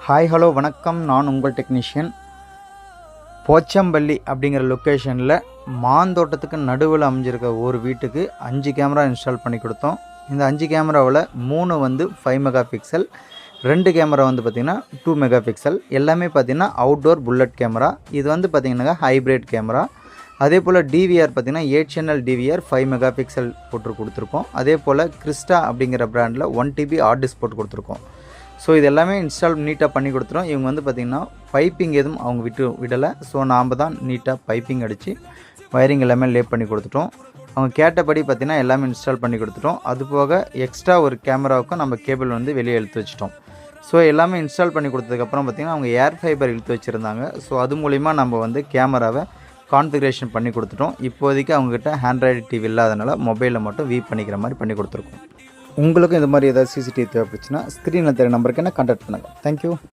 Hi hello வணக்கம். நான் உங்கள் டெக்னீஷியன். போச்சம்பள்ளி அப்படிங்கிற லொக்கேஷனில் மாந்தோட்டத்துக்கு நடுவில் அமைஞ்சிருக்க ஒரு வீட்டுக்கு 5 கேமரா இன்ஸ்டால் பண்ணி கொடுத்தோம். இந்த 5 கேமராவில் 3 வந்து 5 மெகா பிக்சல், 2 கேமரா வந்து பார்த்திங்கன்னா 2 மெகா பிக்சல். எல்லாமே பார்த்திங்கன்னா அவுட்டோர் புல்லட் கேமரா. இது வந்து பார்த்திங்கன்னா ஹைப்ரிட் கேமரா. அதே போல் டிவிஆர் பார்த்திங்கன்னா 8 சேனல் டிவிஆர் 5 மெகா பிக்சல் போட்டு கொடுத்துருக்கோம். அதே போல் கிறிஸ்டா அப்படிங்கிற பிராண்டில் 1 TB ஹார்ட் டிஸ்க் போட்டு கொடுத்துருக்கோம். ஸோ இது எல்லாமே இன்ஸ்டால் நீட்டாக பண்ணி கொடுத்துரும். இவங்க வந்து பார்த்திங்கன்னா பைப்பிங் எதுவும் அவங்க விடலை. ஸோ நாம் தான் நீட்டாக பைப்பிங் அடித்து வயரிங் எல்லாமே லே பண்ணி கொடுத்துட்டோம். அவங்க கேட்டபடி பார்த்திங்கன்னா எல்லாமே இன்ஸ்டால் பண்ணி கொடுத்துட்டோம். அதுபோக எக்ஸ்ட்ரா ஒரு கேமராவுக்கும் நம்ம கேபிள் வந்து வெளியே இழுத்து வச்சிட்டோம். ஸோ எல்லாமே இன்ஸ்டால் பண்ணி கொடுத்ததுக்கப்புறம் பார்த்திங்கன்னா அவங்க ஏர் ஃபைபர் இழுத்து வச்சுருந்தாங்க. ஸோ அது மூலிமா நம்ம வந்து கேமராவை கான்ஃபிகரேஷன் பண்ணி கொடுத்துட்டோம். இப்போதைக்கு அவங்ககிட்ட ஆண்ட்ராய்டு டிவி இல்லாதனால மொபைலில் மட்டும் வியூ பண்ணிக்கிற மாதிரி பண்ணி கொடுத்துருக்கோம். உங்களுக்கும் இந்த மாதிரி ஏதாவது சிசிடிவி தேவைப்படுச்சுன்னா ஸ்க்ரீனில் தெரிய நம்பருக்கு என்ன கான்டாக்ட் பண்ணுங்கள். தேங்க்யூ.